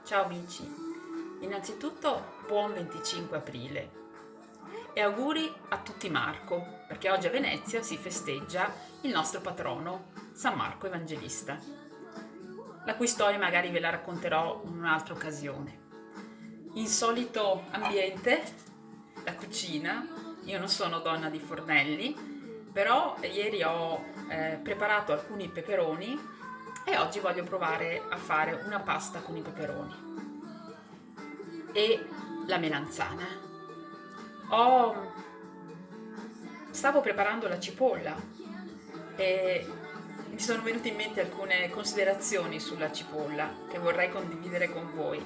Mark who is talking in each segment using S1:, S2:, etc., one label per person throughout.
S1: Ciao amici, innanzitutto buon 25 aprile e auguri a tutti Marco, perché oggi a Venezia si festeggia il nostro patrono, San Marco Evangelista, la cui storia magari ve la racconterò in un'altra occasione. Insolito ambiente, la cucina, io non sono donna di fornelli, però ieri ho preparato alcuni peperoni e oggi voglio provare a fare una pasta con i peperoni e la melanzana. Ho... Stavo preparando la cipolla e mi sono venute in mente alcune considerazioni sulla cipolla che vorrei condividere con voi.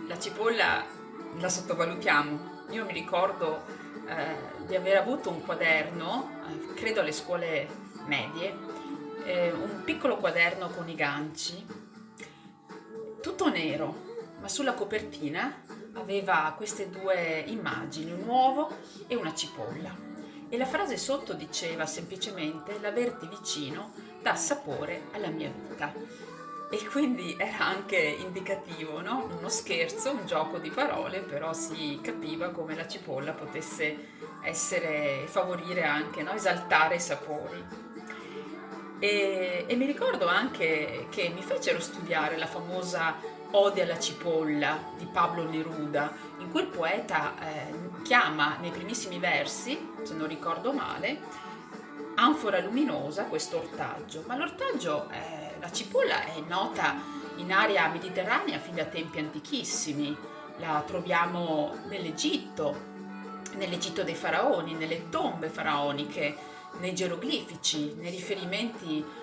S1: La cipolla la sottovalutiamo. Io mi ricordo di aver avuto un quaderno, credo alle scuole medie, un piccolo quaderno con i ganci, tutto nero, ma sulla copertina aveva queste due immagini, un uovo e una cipolla. E la frase sotto diceva semplicemente: l'averti vicino dà sapore alla mia vita. E quindi era anche indicativo, no? Uno scherzo, un gioco di parole, però si capiva come la cipolla potesse favorire anche, no? Esaltare i sapori. E mi ricordo anche che mi fecero studiare la famosa Ode alla cipolla di Pablo Neruda, in cui il poeta chiama nei primissimi versi, se non ricordo male, anfora luminosa questo ortaggio. Ma l'ortaggio, la cipolla è nota in area mediterranea fin da tempi antichissimi. La troviamo nell'Egitto dei faraoni, nelle tombe faraoniche, nei geroglifici, nei riferimenti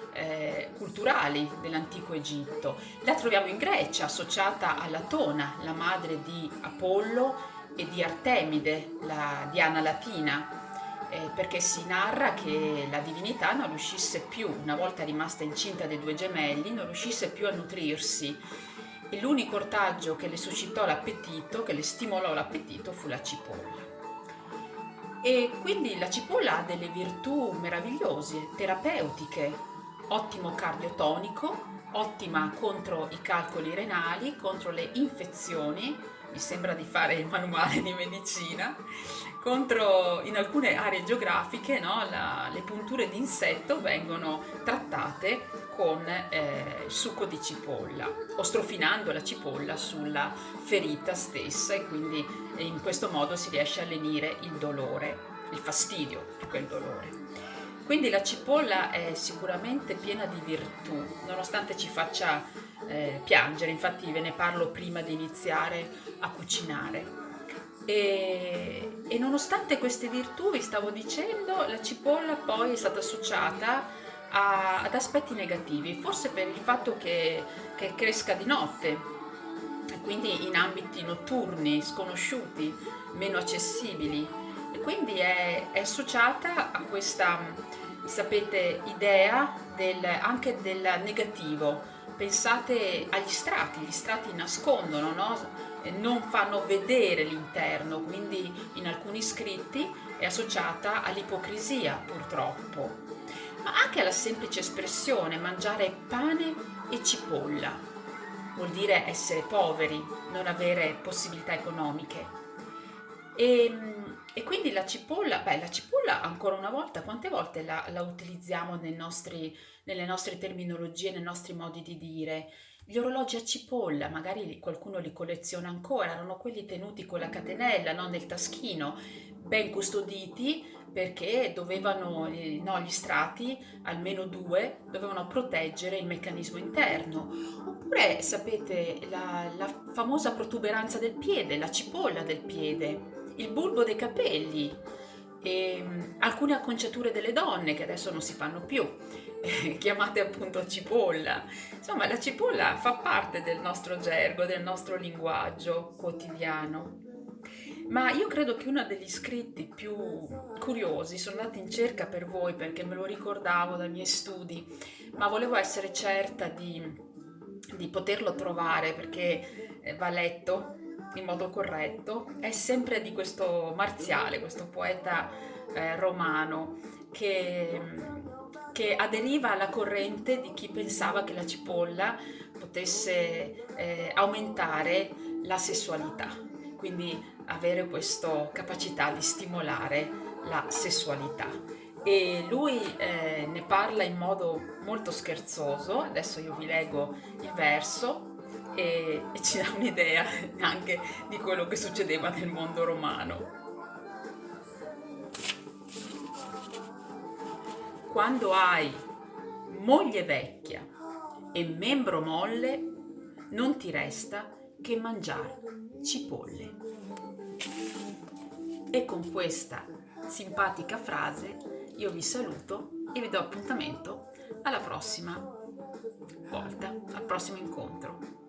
S1: culturali dell'antico Egitto. La troviamo in Grecia, associata alla Latona, la madre di Apollo e di Artemide, la diana latina, perché si narra che la divinità non riuscisse più, una volta rimasta incinta dei due gemelli, non riuscisse più a nutrirsi. E l'unico ortaggio che le suscitò l'appetito, che le stimolò l'appetito, fu la cipolla. E quindi la cipolla ha delle virtù meravigliose, terapeutiche, ottimo cardiotonico, ottima contro i calcoli renali, contro le infezioni, mi sembra di fare il manuale di medicina, contro in alcune aree geografiche, no, le punture di insetto vengono trattate con il succo di cipolla o strofinando la cipolla sulla ferita stessa, e quindi in questo modo si riesce a lenire il dolore, il fastidio più che il dolore. Quindi la cipolla è sicuramente piena di virtù, nonostante ci faccia piangere, infatti ve ne parlo prima di iniziare a cucinare. E nonostante queste virtù, vi stavo dicendo, la cipolla poi è stata associata ad aspetti negativi, forse per il fatto che cresca di notte, quindi in ambiti notturni, sconosciuti, meno accessibili. E quindi è associata a questa, sapete, idea anche del negativo. Pensate agli strati, gli strati nascondono, no? Non fanno vedere l'interno, quindi in alcuni scritti è associata all'ipocrisia, purtroppo, ma anche alla semplice espressione mangiare pane e cipolla. Vuol dire essere poveri, non avere possibilità economiche. E quindi la cipolla ancora una volta, quante volte la utilizziamo nelle nostre terminologie, nei nostri modi di dire? Gli orologi a cipolla, magari qualcuno li colleziona ancora, erano quelli tenuti con la catenella, no, nel taschino, ben custoditi perché dovevano, no, gli strati, almeno due, dovevano proteggere il meccanismo interno. Oppure, sapete, la famosa protuberanza del piede, la cipolla del piede, il bulbo dei capelli, e alcune acconciature delle donne che adesso non si fanno più, chiamate appunto cipolla. Insomma, la cipolla fa parte del nostro gergo, del nostro linguaggio quotidiano. Ma io credo che uno degli scritti più curiosi, sono andata in cerca per voi perché me lo ricordavo dai miei studi, ma volevo essere certa di poterlo trovare perché va letto in modo corretto, è sempre di questo Marziale, questo poeta romano che aderiva alla corrente di chi pensava che la cipolla potesse aumentare la sessualità, quindi avere questa capacità di stimolare la sessualità. E lui ne parla in modo molto scherzoso. Adesso io vi leggo il verso e ci dà un'idea anche di quello che succedeva nel mondo romano. Quando hai moglie vecchia e membro molle, non ti resta che mangiar cipolle. E con questa simpatica frase io vi saluto e vi do appuntamento alla prossima volta, al prossimo incontro.